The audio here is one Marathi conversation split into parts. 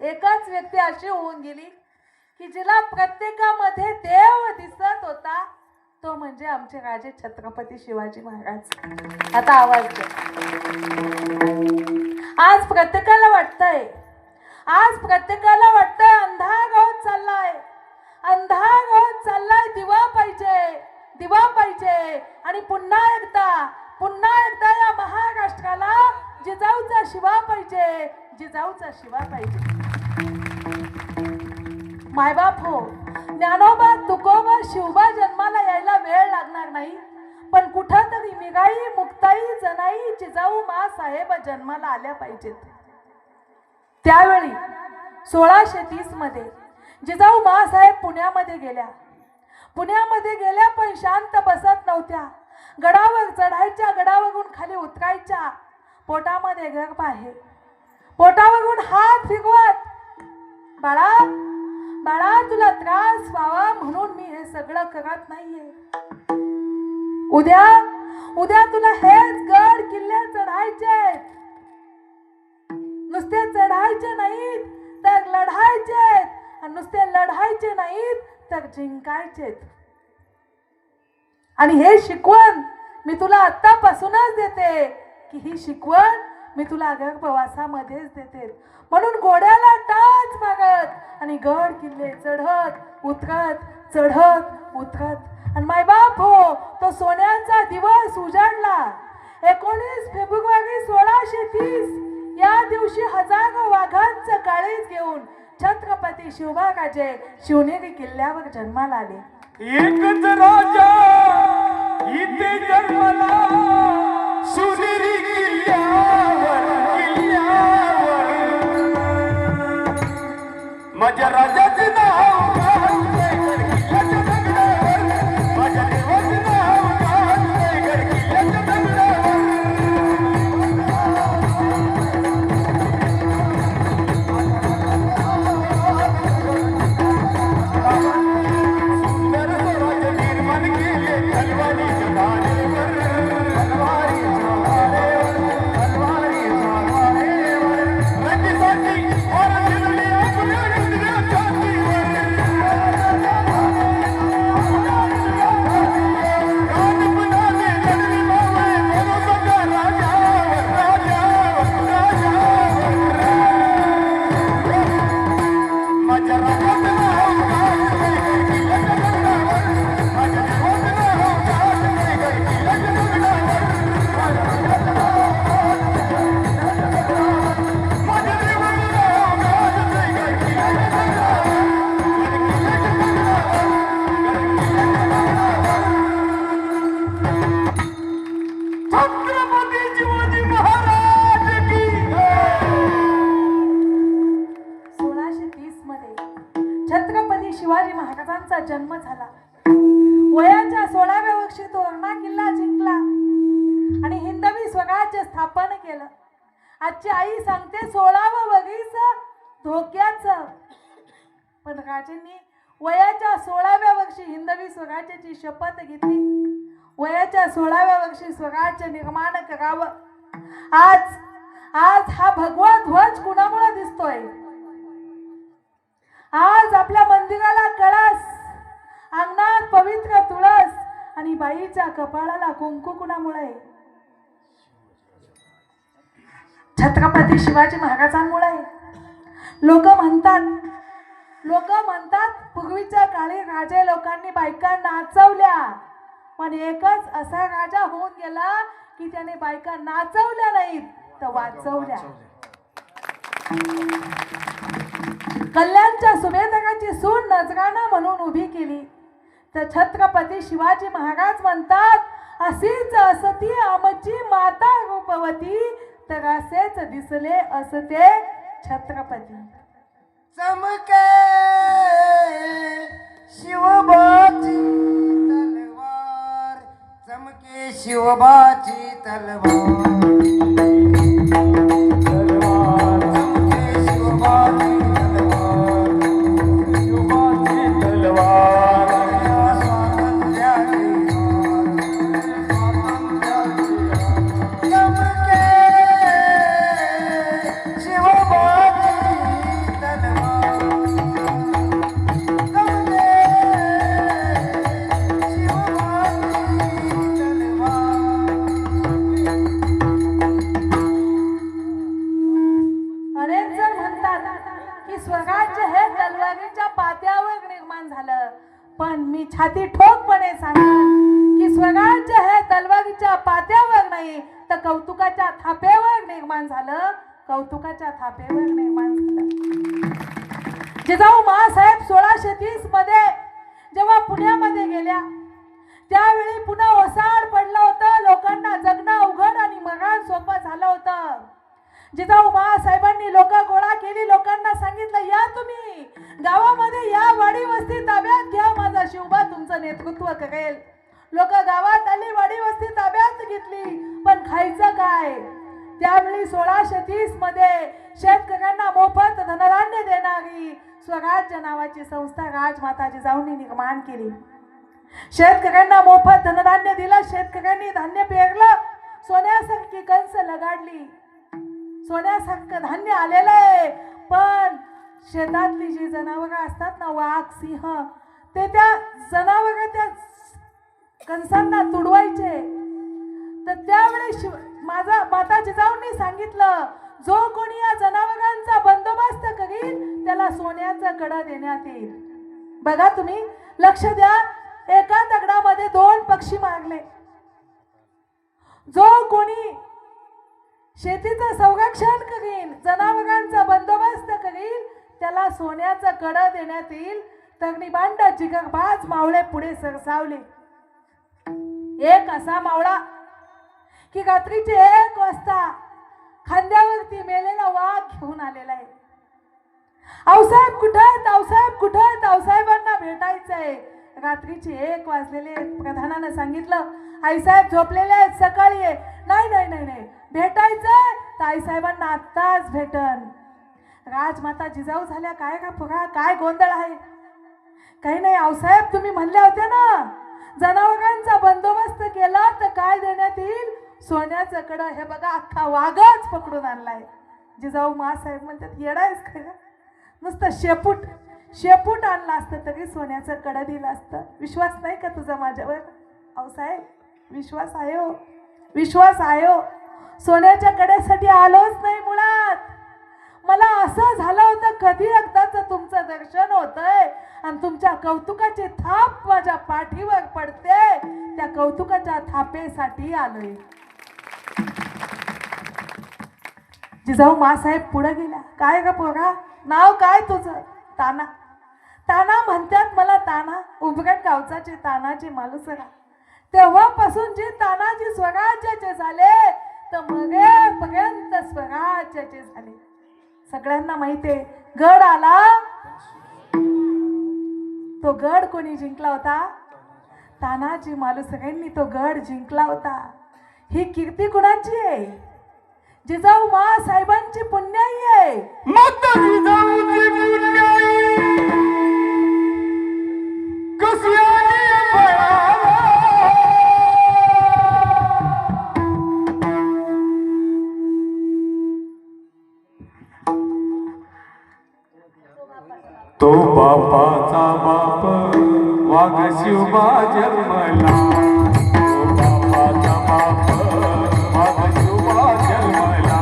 एकच व्यक्ती अशी होऊन गेली की जिला प्रत्येकामध्ये देव दिसत होता, तो म्हणजे आमचे राजे छत्रपती शिवाजी महाराज. आता आवाज द्या. आज प्रत्येकाला वाटतंय अंधार होत चाललाय, दिवा पाहिजे आणि पुन्हा एकदा या महाराष्ट्राला जिजाऊचा शिवा पाहिजे. मायबाप हो, ज्ञानोबा तुकोबा शिवबा जन्माला यायला वेळ लागणार नाही, पण कुठंतरी मिगाई मुक्ताई जनाई जिजाऊ मा साहेब जन्माला आल्या पाहिजेत. त्यावेळी 1630 मध्ये जिजाऊ मासाहेब पुण्यामध्ये गेल्या पण शांत बसत नव्हत्या. गडावर चढायच्या, गडावरून खाली उतरायच्या. पोटामध्ये गर्भ आहे, पोटावरून हात फिरवत, बाळा तुला त्रास व्हावा म्हणून मी हे सगळं करत नाहीये. उद्या तुला हेच गड किल्ले चढायचे, नुसते चढायचे नाहीत तर लढायचे, आणि नुसते लढायचे नाहीत तर जिंकायचे. आणि हे शिकवण मी तुला आतापासूनच देते की ही शिकवण मी तुला गर्भवासामध्येच देते. म्हणून घोड्याला टाच मागत आणि गड किल्ले चढत उतरत आणि मायबाप हो, तो सोन्याचा दिवस उजाडला. 19 फेब्रुवारी 1630 या दिवशी हजारो वाघांचं काळीज घेऊन छत्रपती शिवबाराजे शिवनेरी किल्ल्यावर जन्माला आले. एकच राजा इथे जन्मला शिवनेरी किल्ल्यावर माझ्या राजाचे नाव शिवाजी महाराजांचा जन्म झाला. वयाच्या 16व्या वर्षी तो अरणा किल्ला जिंकला आणि हिंदवी स्वराज्य स्थापन केलं. आजची आई सांगते 16वं वर्ष धोक्याचं, पण राजांनी वयाच्या 16व्या वर्षी हिंदवी स्वराज्याची शपथ घेतली. वयाच्या 16व्या वर्षी स्वराज्य निर्माण करावं. आज हा भगवा ध्वज कुणामुळे दिसतोय? आज आपल्या मंदिराला कळस, अंगणात पवित्र तुळस आणि बाईच्या कपाळाला कुंकू कुणामुळे? छत्रपती शिवाजी महाराजांमुळे. लोक म्हणतात पूर्वीच्या काळी राजे लोकांनी बायका नाचवल्या, पण एकच असा राजा होऊन गेला की त्याने बायका नाचवल्या नाहीत तर वाचवल्या. कल्याणच्या सुभेदाराची सून नजराणा म्हणून उभी केली तर छत्रपती शिवाजी महाराज म्हणतात, अशीच असती आमची माता रूपवती, तर असेच दिसले असते छत्रपती. चमके शिवबाची तलवार, चमके शिवबाची तलवार, की स्वराज्य हे तलवारीच्या पात्यावर निर्माण झालं, पण मी छाती ठोकपणे सांगेन की स्वराज्य हे तलवारीच्या पात्यावर नाही तर कौतुकाच्या थापेवर निर्माण झालं, कौतुकाच्या थापेवर निर्माण झालं. जिजाऊ मासाहेब 1630 मध्ये जेव्हा पुण्यामध्ये गेल्या त्यावेळी पुन्हा ओसाड पडलं होतं, लोकांना जगणं अवघड आणि मरण सोपं झालं होतं. जिजाऊ मासाहेबांनी लोक गोळा केली, लोकांना सांगितलं या तुम्ही गावामध्ये या वाडी वस्ती ताब्यात घ्या, माझा शिवबा तुमचं नेतृत्व करेल. लोक गावात आली, वाडी वस्ती ताब्यात घेतली, पण खायचं काय? त्यावेळी 1630 मध्ये शेतकऱ्यांना मोफत धनधान्य देणारी स्वराज्य नावाची संस्था राजमाता जिजाऊंनी निर्माण केली. शेतकऱ्यांना मोफत धनधान्य दिलं, शेतकऱ्यांनी धान्य पेरलं, सोन्यासारखी कंस लगाडली, सोन्यासारखं धान्य आलेलं आहे. पण शेतातली जी जनावरं असतात ना, वाघ सिंह, ते त्या जनावर त्या कंसांना तुडवायचे. तर त्यावेळी माता जिजाऊंनी सांगितलं जो कोणी या जनावरांचा बंदोबस्त करील त्याला सोन्याचं कडं देण्यात येईल. बघा तुम्ही लक्ष द्या, एका दगडामध्ये 2 पक्षी मारले. जो कोणी शेतीचं संरक्षण करील, जनावरांचा बंदोबस्त करील त्याला सोन्याचं कडं देण्यात येईल. तगणीबांड जिगरबाज मावळे पुढे सरसावले. एक असा मावळा की रात्रीचे 1 वाजता खांद्यावरती मेलेला वाघ घेऊन आलेला आहे. आऊसाहेब कुठे आहेत? आऊसाहेब कुठे आहेत? आऊसाहेबांना भेटायचंय. रात्रीचे 1 वाजलेले. प्रधानानं सांगितलं आईसाहेब झोपलेले आहेत, सकाळी आहे. नाही नाही नाही नाही, भेटायचंय तर आईसाहेबांना आत्ताच भेटन. राजमाता जिजाऊ झाल्या काय का पुरा, काय गोंधळ आहे? काही नाही आऊसाहेब, तुम्ही म्हणल्या होत्या ना जनावरांचा बंदोबस्त केला तर काय देण्यात येईल? सोन्याचं कडं. हे बघा अख्खा वाघच पकडून आणलाय. जिजाऊ मासाहेब म्हणतात येडायच खरं, नुसतं शेपूट आणला असतं तरी सोन्याचं कडं दिलं असतं. विश्वास नाही का तुझा माझ्यावर? आऊसाहेब विश्वास आहे हो, विश्वास आहे हो. सोन्याच्या कड्यासाठी आलोच नाही मुळात. मला असं झालं होतं कधी एकदाच तुमचं दर्शन होतंय आणि तुमच्या कौतुकाची थाप माझ्या पाठीवर पडते, त्या कौतुकाच्या थापेसाठी आलोय. जिजाऊ मासाहेब पुढे गेल्या. काय ग पोरा, नाव काय तुझं? ताना. ताना म्हणतात मला. ताना उबगट गावचाचे तानाचे मालुसरा. तेव्हापासून जे तानाजी स्वराज्याचे झाले तर मरेपर्यंत स्वराज्याचे झाले. सगळ्यांना माहितीये गड आला, तो गड कोणी जिंकला होता? तानाजी मालुसरेंनी तो गड जिंकला होता. ही कीर्ती कुणाची आहे? जिजाऊ मासाहेबांची पुण्याई आहे. माता जिजाऊची पुण्याई कशी आली फळाला. तो बापाचा बाप वाघ शिवबा जन्मला. तो बापाचा बाप वाघ शिवबा जन्मला.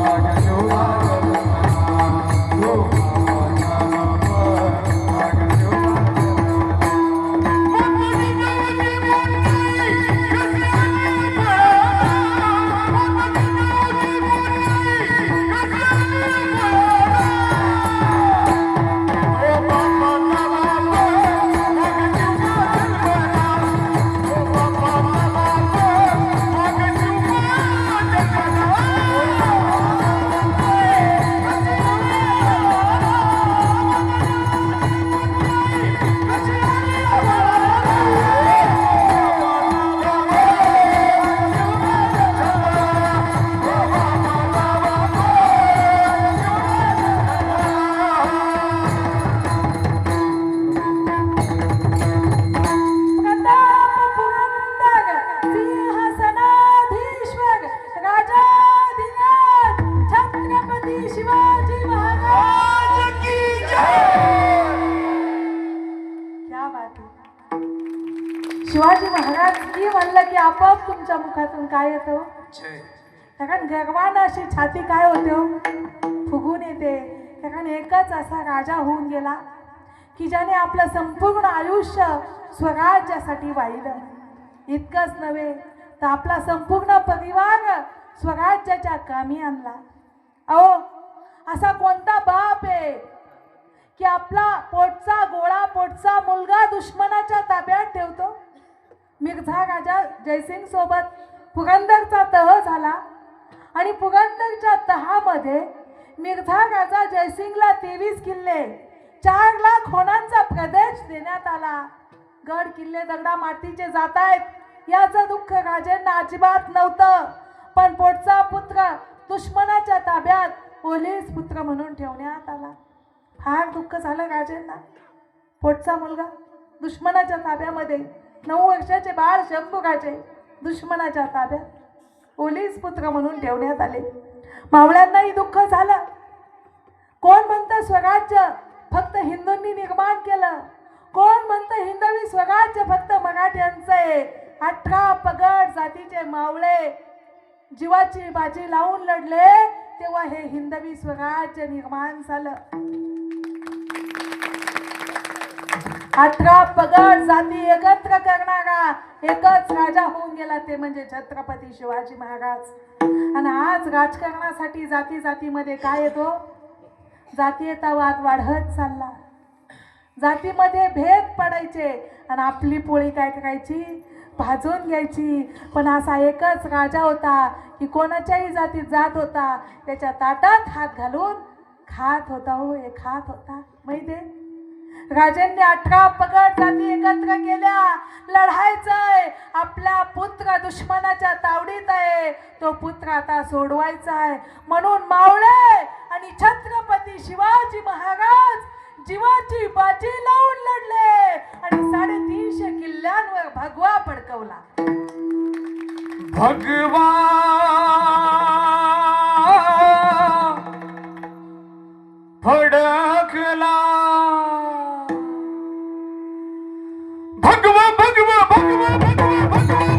वाघ शिवबा जन्मला. तो बापाचा बाप वाघ शिवबा शिवाजी महाराज की म्हणलं की आपोआप तुमच्या मुखातून काय येतं? कारण गर्वानं अशी छाती काय होते हो फुगून येते. कारण एकच असा राजा होऊन गेला की ज्याने आपलं संपूर्ण आयुष्य स्वराज्यासाठी वाहिलं. इतकंच नव्हे तर आपला संपूर्ण परिवार स्वराज्याच्या कामी आणला. अहो असा कोणता बाप आहे की आपला पोटचा गोळा पोटचा मुलगा दुश्मनाच्या ताब्यात ठेवतो. मिर्झा राजा जयसिंग सोबत पुरंदरचा तह झाला आणि पुरंदरच्या तहामध्ये मिर्झा राजा जयसिंगला 23 किल्ले 4 लाख होणांचा प्रदेश देण्यात आला. गड किल्ले दगडा मातीचे जात आहेत याचं दुःख राजांना अजिबात नव्हतं. पण पोटचा पुत्र दुश्मनाच्या ताब्यात पोलीस पुत्र म्हणून ठेवण्यात आला. फार दुःख झालं राजांना. पोटचा मुलगा दुश्मनाच्या ताब्यामध्ये 9 वर्षाचे बाळ शंभूराजे दुश्मनाच्या ताब्यात पोलीस पुत्र म्हणून ठेवण्यात आले. मावळ्यांनाही दुःख झालं. कोण म्हणतं स्वराज्य फक्त हिंदूंनी निर्माण केलं, कोण म्हणतं हिंदवी स्वराज्य फक्त मराठ्यांचं आहे. 18 पगड जातीचे मावळे जीवाची बाजी लावून लढले तेव्हा हे हिंदवी स्वराज्य निर्माण झालं. 18 पगड जाती एकत्र करणारा एकच राजा होऊन गेला ते म्हणजे छत्रपती शिवाजी महाराज. आणि आज राजकारणासाठी जाती जातीमध्ये काय येतो जातीयतावाद वाढत चालला. जातीमध्ये भेद पडायचे आणि आपली पोळी काय करायची भाजून घ्यायची. पण असा एकच राजा होता की कोणाच्याही जातीत जात होता त्याच्या ताटात हात घालून खात होता. हो हे खात होता माहितीये. राजांनी 18 पगड जाती एकत्र केल्या. लढायचंय आपला पुत्र दुश्मनाच्या तावडीत आहे तो पुत्र आता सोडवायचा आहे म्हणून मावळे आणि छत्रपती शिवाजी महाराज जीवाची बाजी लावून लढले आणि 350 किल्ल्यांवर भगवा फडकवला. भगवा फडकला. भगवा भगवा भगवा भगवा भगवा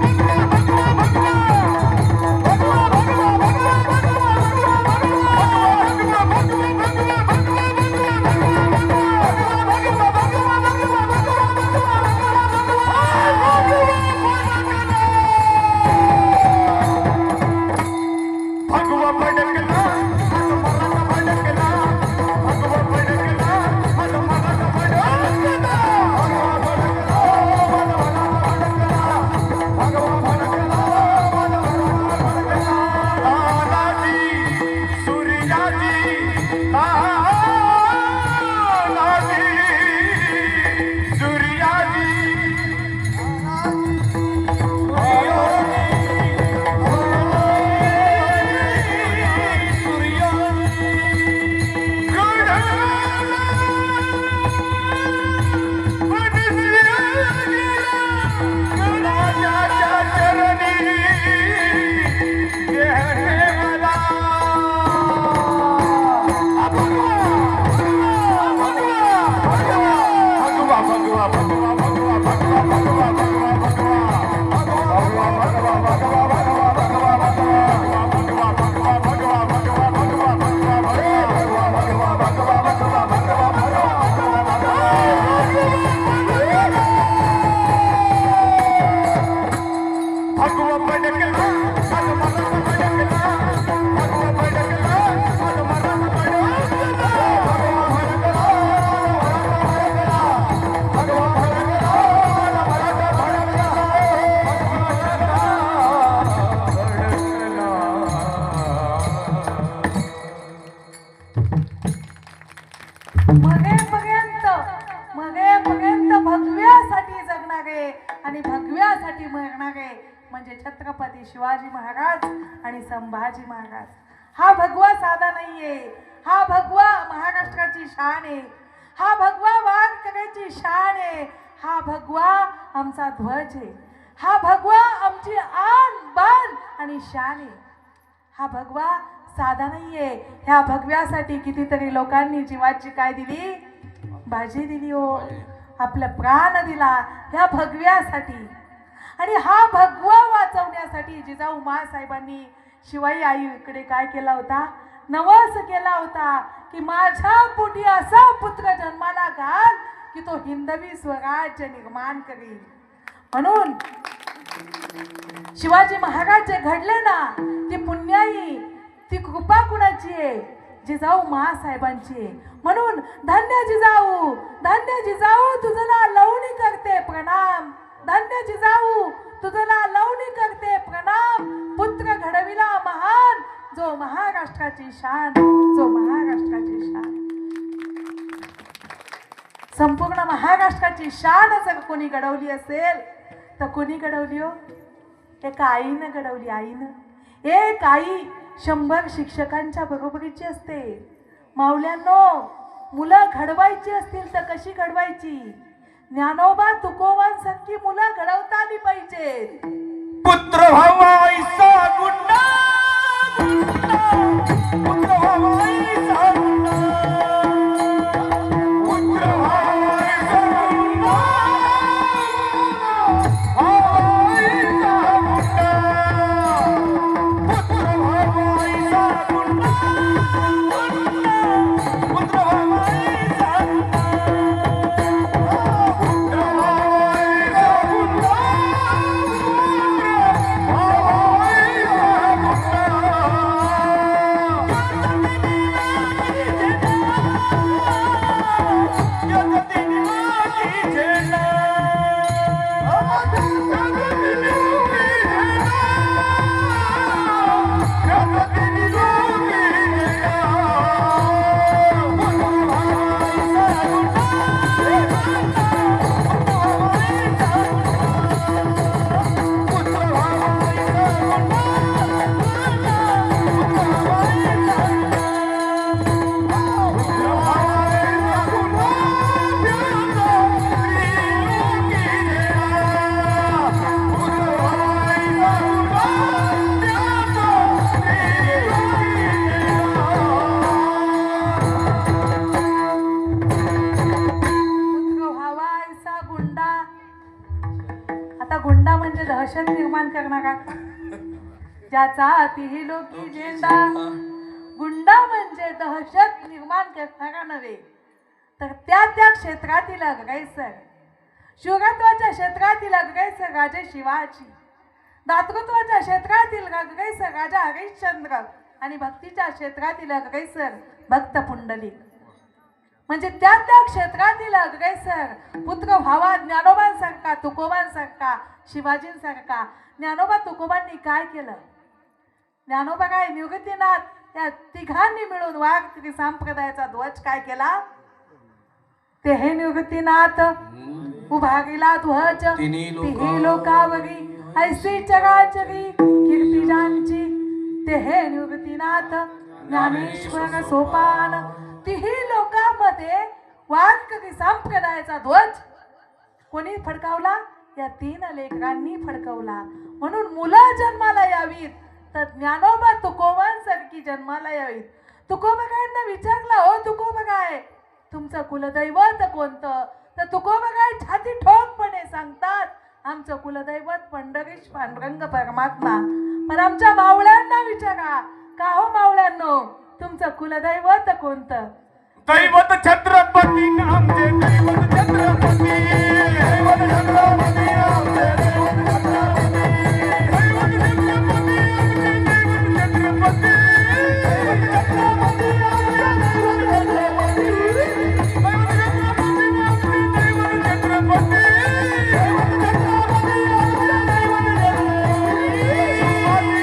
मगेपर्यंत भगव्यासाठी जगणारे आणि भगव्यासाठी मरणारे म्हणजे छत्रपती शिवाजी महाराज आणि संभाजी महाराज. हा भगवा साधा नाहीये. हा भगवा महाराष्ट्राची शान आहे. हा भगवा वारकऱ्याची शान आहे. हा भगवा आमचा ध्वज आहे. हा भगवा आमची आन बान आणि शान आहे. हा भगवा साधा नाहीये. ह्या भगव्यासाठी कितीतरी लोकांनी जीवाची काय दिली बाजी दिली हो. आपलं प्राण दिला ह्या भगव्यासाठी. आणि हा भगवा वाचवण्यासाठी जिजाऊ माँसाहेबांनी शिवाई आईकडे काय केला होता, नवस केला होता की माझ्या पोटी असा पुत्र जन्माला घाल की तो हिंदवी स्वराज्य निर्माण करेल. म्हणून शिवाजी महाराज जे घडले ना, ती पुण्याई, ती कृपा कुणाची आहे, जिजाऊ महासाहेबांची आहे. म्हणून धन्य जिजाऊ, धन्य जिजाऊ, तुझला लवणी करते प्रणाम. धन्य जिजाऊ, तुझला लवणी करते प्रणाम. पुत्र घडविला महान, जो महाराष्ट्राची शान, जो महाराष्ट्राची शान. संपूर्ण महाराष्ट्राची शान जर कोणी घडवली असेल तर कोणी घडवली हो? एका आईनं घडवली. आईनं एक आई 100 शिक्षकांच्या बरोबरीची असते. माऊल्यांनो, मुलं घडवायची असतील तर कशी घडवायची? ज्ञानोबा तुकोबांसारखी मुलं घडवता आली पाहिजेत. पुत्र व्हावायचा गुंडा, पुत्र व्हावायचा गुंडा, पुत्र व्हावायचा गुंडा, व्हावायचा गुंडा, पुत्र व्हावायचा गुंडा, पुत्र व्हावायचा गुंडा, पुत्र व्हावायचा गुंडा. गुंडा म्हणजे दहशत निर्माण करणारा, ज्याचा हाती लोकी झेंडा. गुंडा म्हणजे दहशत निर्माण करणारा नव्हे, तर त्या क्षेत्रातील अग्रेसर, शूरत्वाच्या क्षेत्रातील अग्रेसर राजे शिवाजी, दातृत्वाच्या क्षेत्रातील अग्रेसर राजा हरिश्चंद्र आणि भक्तीच्या क्षेत्रातील अग्रेसर भक्त पुंडलिक. म्हणजे त्या क्षेत्रातील अग्रेसर पुत्र व्हावा ज्ञानोबांसारखा, तुकोबांसारखा, शिवाजींसारखा. ज्ञानोबा तुकोबांनी काय केलं? ज्ञानोबा काय निवृत्तीनाथ त्या तिघांनी मिळून वारकरी संप्रदायाचा ध्वज काय केला? ते हे निवृत्तीनाथ उभारिला ध्वज तिही लोकावरी, ऐसी चराचरी कीर्ती ज्यांची. ते हे निवृत्तीनाथ ज्ञानेश्वर सोपान. तिही लोकांमध्ये वारकरी संप्रदायाचा ध्वज कोणी फडकावला? या 3 लेकरांनी फडकवला. म्हणून मुलं जन्माला यावीत तर ज्ञानोबा तुकोबांसारखी जन्माला यावीत. तुकोबांना विचारलं, हो तुकोबाई, तुमचं कुलदैवत कोणतं? तर तुकोबाई छाती ठोकपणे सांगतात, आमचं कुलदैवत पंढरीश पांडुरंग परमात्मा. पण आमच्या मावळ्यांना विचारा, का हो मावळ्यांनो, तुमचं कुलदैवत कोणतं? दैवत छत्रपती आमचे, दैवत छत्रपती, दैवत छत्रपती आमचे, दैवत छत्रपती, दैवत छत्रपती आमचे, दैवत छत्रपती, दैवत छत्रपती आमचे, दैवत छत्रपती, दैवत छत्रपती आमचे, दैवत छत्रपती, दैवत छत्रपती आमचे, दैवत छत्रपती. शिवाजी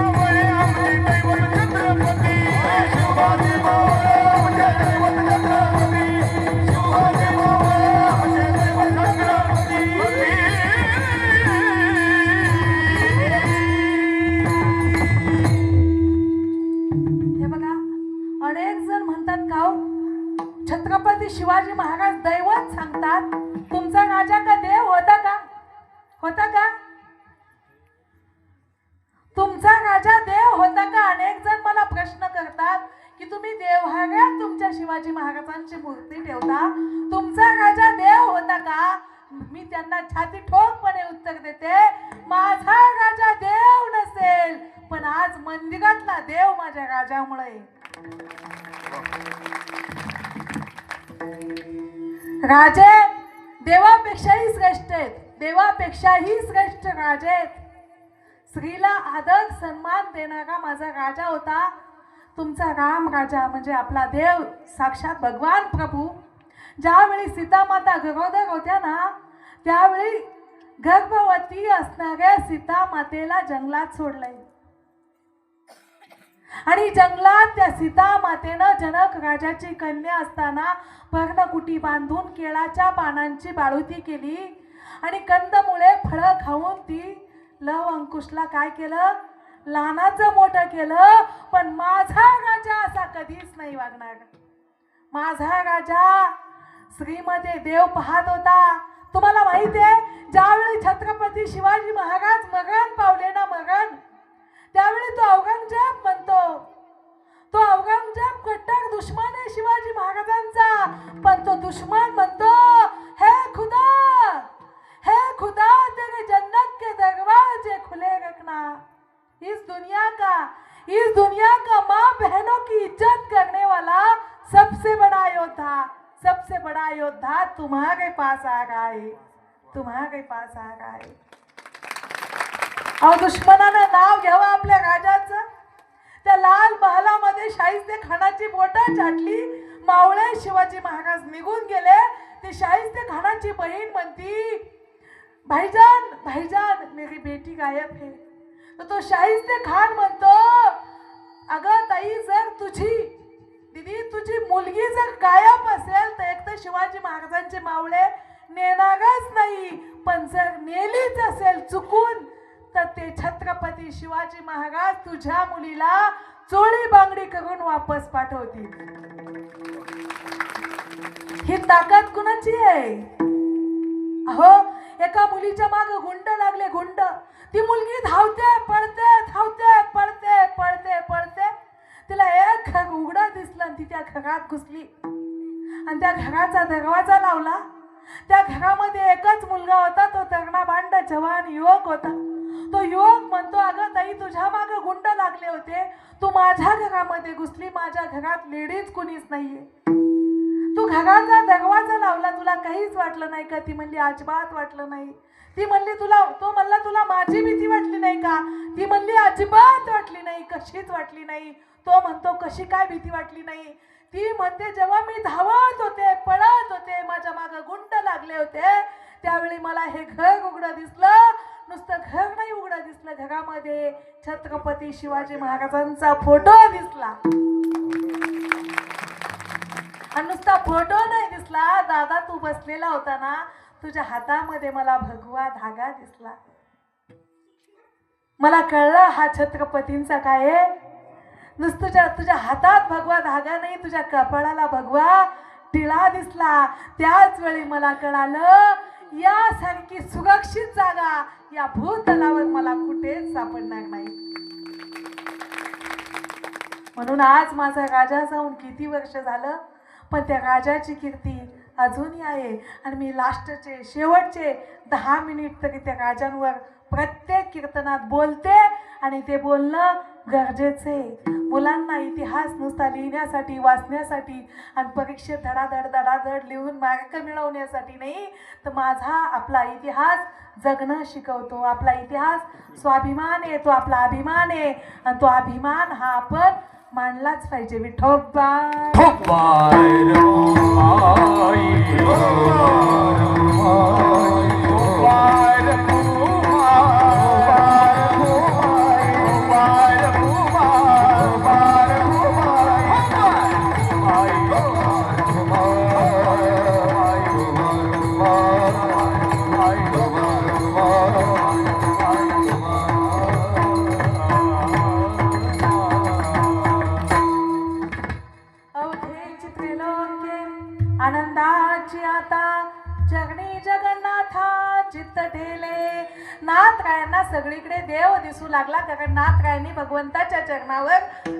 मावळे आमचे दैवत छत्रपती, शिवाजी मावळे आमचे दैवत छत्रपती, शिवाजी मावळे आमचे दैवत छत्रपती. हे बघा, अनेक जण म्हणतात का हो, छत्रपती शिवाजी महाराज दैवत सांगतात, तुमचा राजा का देव होता का? होता का? तुमचा राजा देव होता का? अनेक जण मला प्रश्न करतात की तुम्ही देवहाऱ्यात तुमच्या शिवाजी महाराजांची मूर्ती ठेवता, तुमचा राजा देव होता का? मी त्यांना छाती ठोकपणे उत्तर देते, माझा राजा देव नसेल, पण आज मंदिरातला देव माझ्या राजामुळे. राजे देवापेक्षाही श्रेष्ठ आहेत, देवापेक्षाही श्रेष्ठ राजे आहेत. स्त्रीला आदर सन्मान देणारा माझा राजा होता तुमचा राम राजा, म्हणजे आपला देव साक्षात भगवान प्रभू. ज्यावेळी सीतामाता गरोदर होत्या ना, त्यावेळी गर्भवती असणाऱ्या सीतामातेला जंगलात सोडलंय. आणि जंगलात त्या सीतामातेनं जनक राजाची कन्या असताना पर्णकुटी बांधून केळाच्या पानांची बाळुती केली आणि कंदमुळे फळं खाऊन ती लव अंकुशला काय केलं, लहानाचं मोठं केलं. पण माझा राजा असा कधीच नाही वागणार. माझा राजा श्रीमध्ये देव पाहत होता. तुम्हाला माहिती आहे, ज्यावेळी छत्रपती शिवाजी महाराज मरण पावले ना, मरण, त्यावेळी तो औरंगजेब म्हणतो, तो औरंगजेब कट्टर दुश्मन आहे शिवाजी महाराजांचा, पण तो दुश्मन म्हणतो, हे खुदा, हे खुदा, तेरे जन्नत के दरवाजे खुले रखना. इस दुनिया का माँ बहनों की इज्जत करने वाला सबसे बड़ा योद्धा तुम्हारे पास आ रहा है, तुम्हारे पास आ रहा है. अहो, दुश्मनानं नाव घ्यावं आपल्या राजाचं. त्या लाल महालामध्ये शाहिस्ते खानाची बोटं छाटली, मावळे शिवाजी महाराज निघून गेले. ती शाहिस्ते खानाची बहीण म्हणती, भाईजान भाईजान मेरी बेटी गायब है. तर तो शाहिस्ते खान म्हणतो, अगं ताई, जर तुझी मुलगी जर गायब असेल तर एक तर शिवाजी महाराजांचे मावळे नेणारच नाही, पण जर नेलीच असेल चुकून तर ते छत्रपती शिवाजी महाराज तुझ्या मुलीला चोळी बांगडी करून वापस पाठवतील. ही ताकद कुणाची आहे? अहो, एका मुलीच्या मागे गुंड लागले, गुंड. ती मुलगी धावते पळते, धावते पळते, पळते पळते. तिला एक घर उघडं दिसलं आणि ती त्या घरात घुसली आणि त्या घराचा दरवाजा लावला. त्या घरामध्ये एकच मुलगा होता, तो तरुणाबांड जवान युवक होता. तो युवक म्हणतो, अगं ताई, तुझ्या मागे गुंड लागले होते, तू माझ्या घरामध्ये घुसली, माझ्या घरात लेडीज कुणीच नाहीये, तू घराचा दरवाजा लावला, तुला काहीच वाटलं नाही का? ती म्हणली, अजिबात वाटलं नाही. ती म्हणली, तो म्हणला, तुला माझी भीती वाटली नाही का? ती म्हणली, अजिबात वाटली नाही, कशीच वाटली नाही. तो म्हणतो, कशी काय भीती वाटली नाही? ती म्हणते, जेव्हा मी धावत होते, पळत होते, माझ्या मागे गुंड लागले होते, त्यावेळी मला हे घर उघडं दिसलं. नुसतं घर नाही उघडं दिसलं, घरामध्ये छत्रपती शिवाजी महाराजांचा फोटो दिसला. आणि नुसता फोटो नाही दिसला, दादा तू बसलेला होता ना, तुझ्या हातामध्ये मला भगवा धागा दिसला. मला कळलं हा छत्रपतींचा काय आहे. नुसतं तुझ्या हातात भगवा धागा नाही, तुझ्या कपाळाला भगवा टिळा दिसला. त्याच वेळी मला कळालं, यासारखी सुरक्षित जागा या भूतलावर मला कुठेच सापडणार नाही. म्हणून आज माझा राजा जाऊन किती वर्ष झालं, पण त्या राजाची कीर्ती अजूनही आहे. आणि मी लास्टचे शेवटचे 10 मिनिट तरी त्या राजांवर प्रत्येक कीर्तनात बोलते आणि ते बोलणं गरजेचं आहे. मुलांना इतिहास नुसता लिहिण्यासाठी, वाचण्यासाठी आणि परीक्षेत धडाधड लिहून मार्क मिळवण्यासाठी नाही, तर आपला इतिहास जगणं शिकवतो. आपला इतिहास स्वाभिमान आहे, तो आपला अभिमान आहे आणि तो अभिमान हा आपण मानलाच पाहिजे. विठोबा आनंदाची आता जगणी जगन्नाथा चित्त ठेले. नाथरायांना सगळीकडे देव दिसू लागला, कारण नाथरायांनी भगवंताच्या चरणावर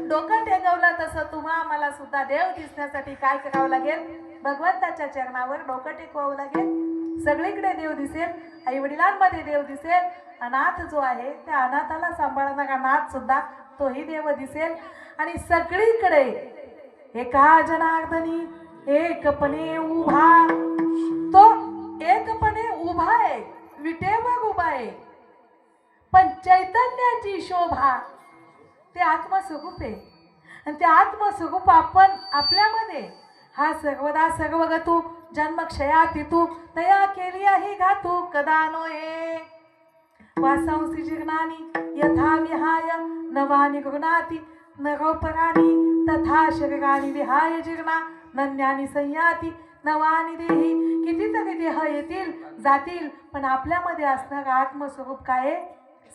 डोकं टेकवलं. तसं तुम्हा मला सुद्धा देव दिसण्यासाठी काय करावं लागेल? भगवंताच्या चरणावर डोकं टेकवावं लागेल. सगळीकडे देव दिसेल, आई वडिलांमध्ये देव दिसेल, अनाथ जो आहे त्या अनाथाला सांभाळणारा नाथ सुद्धा तोही देव दिसेल. आणि सगळीकडे एका जनार्दनी एकपणे उभा, तो एकपणे उभा आहे, विटेवर उभा आहे, पण चैतन्याची शोभा ते आत्मस्वरूप आहे. आणि ते आत्मस्वरूप आपण आपल्यामध्ये हा सर्वदा सर्वगतू जन्मक्षयातितू तया केली आहे घातू कदा नो हे वासांसी जीर्णानी यथा विहाय नवानी गृणाती नरोपराणी तथा शरीराणी विहाय जीर्णा नन्यानी संयाती नवानी देही. कितीतरी देह येतील जातील, पण आपल्यामध्ये असणारं आत्मस्वरूप काय आहे?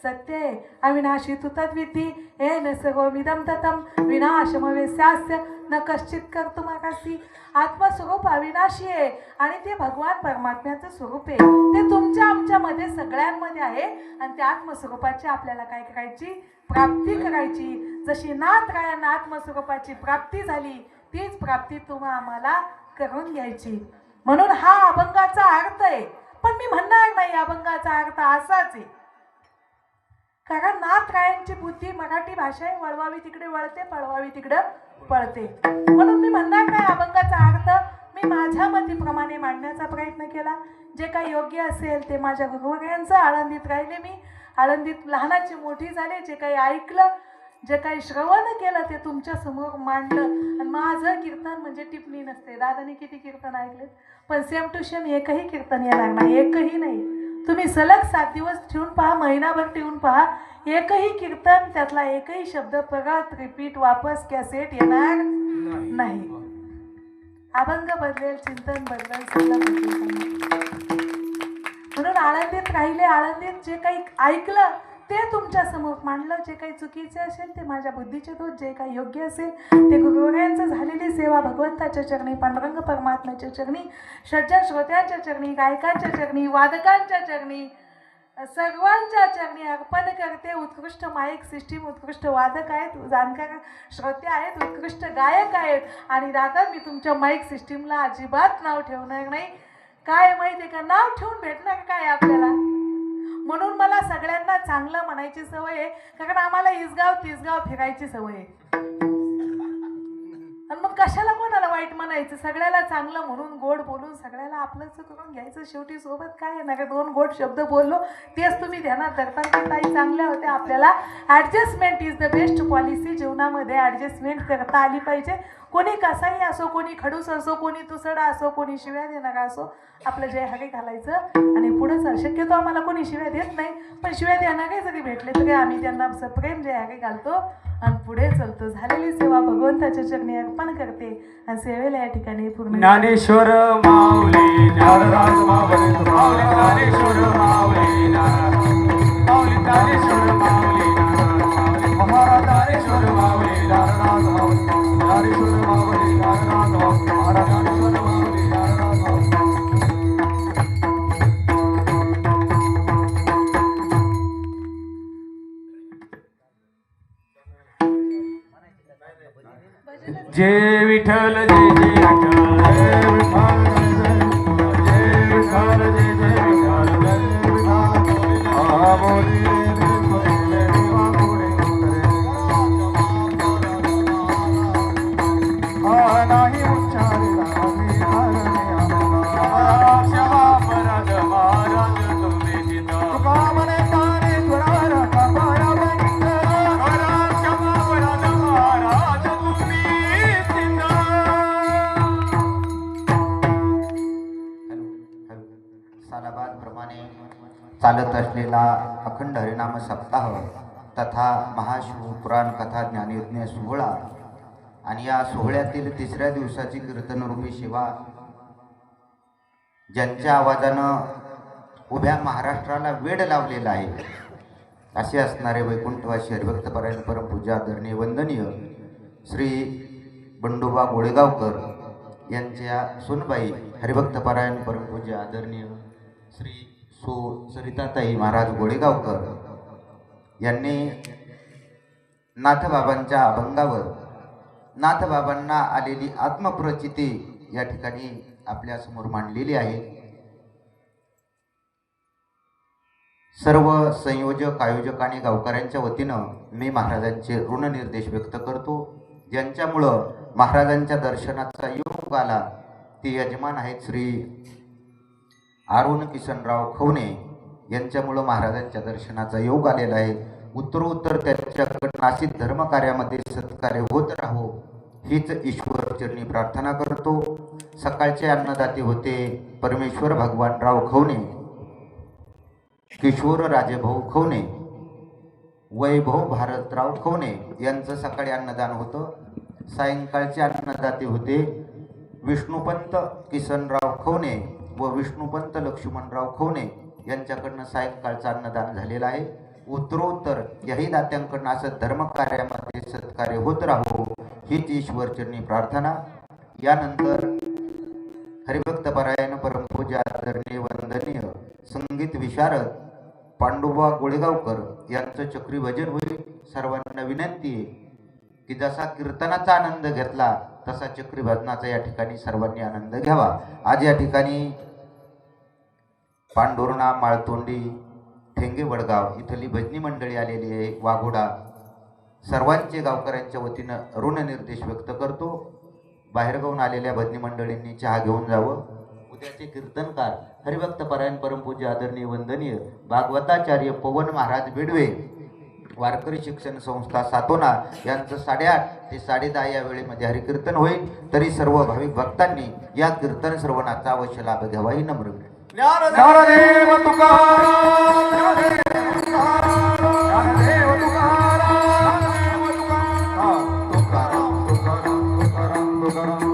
सत्य आहे. अविनाशी तु तद्विती येन सर्वमिदं ततं विनाशमवेस्यास्य न कश्चित कर्तुमर्हसि. आत्मस्वरूप अविनाशी आहे आणि ते भगवान परमात्म्याचं स्वरूप आहे. ते तुमच्या आमच्यामध्ये सगळ्यांमध्ये आहे. आणि त्या आत्मस्वरूपाची आपल्याला काय करायची? प्राप्ती करायची. जशी नाथरायांना आत्मस्वरूपाची प्राप्ती झाली, तीच प्राप्ती तुम्हा आम्हाला करून घ्यायची. म्हणून हा अभंगाचा अर्थ आहे. पण मी म्हणणार नाही अभंगाचा अर्थ असाच आहे, कारण नाथरायांची बुद्धी मराठी भाषा आहे, वळवावी तिकडे वळते, पळवावी तिकडं पळते. म्हणून मी म्हणणार नाही अभंगाचा अर्थ. मी माझ्या मतीप्रमाणे मांडण्याचा प्रयत्न केला. जे काही योग्य असेल ते माझ्या गुरुवर्यांचं. आळंदीत राहिले मी, आळंदीत लहानाची मोठी झाले. जे काही ऐकलं, जे काही श्रवण केलं ते तुमच्या समोर मांडलं. आणि माझं कीर्तन म्हणजे टिप्पणी नसते. दादाने किती कीर्तन ऐकले, पण सेम टू सेम एकही कीर्तन येणार नाही, एकही नाही. तुम्ही सलग 7 दिवस ठेवून पहा, महिनाभर ठेवून पहा, एकही कीर्तन त्यातला एकही शब्द परत रिपीट वापस कॅसेट येणार नाही. अभंग बदलेल, चिंतन बदलेल, सगळं बदलेल. म्हणून आळंदीत राहिले. आळंदीत जे काही ऐकलं ते तुमच्या समोर मांडलं. जे काही चुकीचे असेल ते माझ्या बुद्धीचे दोष, जे काही योग्य असेल ते गुरुवर्यांचं झालेली सेवा भगवंताच्या चरणी, पांडुरंग परमात्म्याच्या चरणी, सज्जन श्रोत्यांच्या चरणी, गायकांच्या चरणी, वादकांच्या चरणी, सर्वांच्या चरणी अर्पण करते. उत्कृष्ट माईक सिस्टीम, उत्कृष्ट वादक आहेत, जाणकार श्रोते आहेत, उत्कृष्ट गायक आहेत. आणि दादा मी तुमच्या माईक सिस्टीमला अजिबात नाव ठेवणार नाही. काय माहिती आहे का, नाव ठेवून भेटणार काय आपल्याला? म्हणून मला सगळ्यांना चांगलं म्हणायची सवय आहे, कारण आम्हाला इसगाव तिसगाव फिरायची सवय आहे. आणि मग कशाला कोणाला वाईट म्हणायचं? सगळ्याला चांगलं म्हणून, गोड बोलून सगळ्याला आपलंच करून घ्यायचं. शेवटी सोबत काय आहे ना, 2 गोड शब्द बोललो तेच तुम्ही ध्यानात धरता. ताई चांगल्या होत्या. आपल्याला adjustment is the best policy. जीवनामध्ये ॲडजस्टमेंट करता आली पाहिजे. कोणी कसाही असो, कोणी खडूस असो, कोणी तुसडा असो, कोणी शिव्या देणारा असो, आपलं जय हरी घालायचं आणि पुढे चल. शक्यतो आम्हाला कोणी शिव्या देत नाही, पण शिव्या देणारे जरी भेटले तरी आम्ही त्यांना प्रेम जय हरी घालतो आणि पुढे चलतो. झालेली सेवा भगवंताच्या चरणी अर्पण करते आणि सेवेला या ठिकाणी पूर्ण. ज्ञानेश्वर माऊली ज्ञानराज माऊली ज्ञानेश्वर माऊली माऊली ज्ञानेश्वर माऊली महाराज ज्ञानेश्वर माऊली ज्ञानराज माऊली ज्ञानेश्वर माऊली ज्ञानराज माऊली महाराज ज्ञानेश्वर माऊली ज्ञानराज माऊली. जय विठ्ठल जय जय विठ्ठल जय विठ्ठल जय विठ्ठल जय जय विठ्ठल जय विठ्ठल नाही उच्चारला क्षमा पराध महाराज तुम्ही जिता कामने ताने स्वरार कपाया क्षमा पराध महाराज सालाबाद प्रमाणे चालत असलेला अखंड हरिनाम सप्ताह तथा महाशिवपुराण कथा ज्ञानयज्ञ सोहळा आणि या सोहळ्यातील 3ऱ्या दिवसाची कीर्तनरूपी सेवा ज्यांच्या आवाजानं उभ्या महाराष्ट्राला वेड लावलेला आहे असे असणारे वैकुंठवासी हरिभक्तपरायण परमपूज्य आदरणीय वंदनीय श्री बंडोबा गोळेगावकर यांच्या सुनबाई हरिभक्तपरायण परमपूज्य आदरणीय श्री सरिताताई महाराज गोळेगावकर यांनी नाथबाबांच्या अभंगावर नाथबाबांना आलेली आत्मप्रचिती या ठिकाणी आपल्यासमोर मांडलेली आहे. सर्व संयोजक आयोजक आणि गावकऱ्यांच्या वतीनं मी महाराजांचे ऋणनिर्देश व्यक्त करतो. ज्यांच्यामुळं महाराजांच्या दर्शनाचा योग आला ते यजमान आहेत श्री अरुण किसनराव खवणे. यांच्यामुळं महाराजांच्या दर्शनाचा योग आलेला आहे. उत्तरोत्तर त्याच्याकडून नाशिक धर्मकार्यामध्ये सत्कार्य होत राहो हीच ईश्वर चरणी प्रार्थना करतो. सकाळचे अन्नदाते होते परमेश्वर भगवानराव खवणे, किशोर राजेभाऊ खवणे, वैभव भारतराव खवणे यांचं सकाळी अन्नदान होतं. सायंकाळचे अन्नदाते होते विष्णुपंत किसनराव खवणे व विष्णुपंत लक्ष्मणराव खवणे यांच्याकडनं सायंकाळचं अन्नदान झालेलं आहे. उत्तरोत्तर याही दात्यांकडनं असं धर्मकार्यामध्ये सत्कार्य होत राहो हीच ईश्वरचरणी प्रार्थना. यानंतर हरिभक्त परायण परमपूज्य आदरणीय वंदनीय संगीत विशारद पांडुबा गोळेगावकर यांचं चक्री भजन होईल. सर्वांना विनंती आहे की जसा कीर्तनाचा आनंद घेतला तसा चक्री भजनाचा या ठिकाणी सर्वांनी आनंद घ्यावा. आज या ठिकाणी पांडुर्णा, माळतोंडी, ठेंगे वडगाव इथली भजनी मंडळी आलेली आहे. वाघोडा सर्वांचे गावकऱ्यांच्या वतीनं ऋणनिर्देश व्यक्त करतो. बाहेरगावून आलेल्या भजनी मंडळींनी चहा घेऊन जावं. उद्याचे कीर्तनकार हरिभक्त परायण परमपूज्य आदरणीय वंदनीय भागवताचार्य पवन महाराज बेडवे वारकरी शिक्षण संस्था सातोना यांचं 8:30 ते 10:30 या वेळेमध्ये हरिकीर्तन होईल. तरी सर्व भाविक भक्तांनी या कीर्तन श्रवणाचा अवश्य लाभ घ्यावा ही नम्र विनंती. ज्ञानदेव तुकाराम, ज्ञानदेव तुकाराम, ज्ञानदेव तुकाराम, ज्ञानदेव तुकाराम, तुकाराम तुकाराम तुकाराम तुकाराम.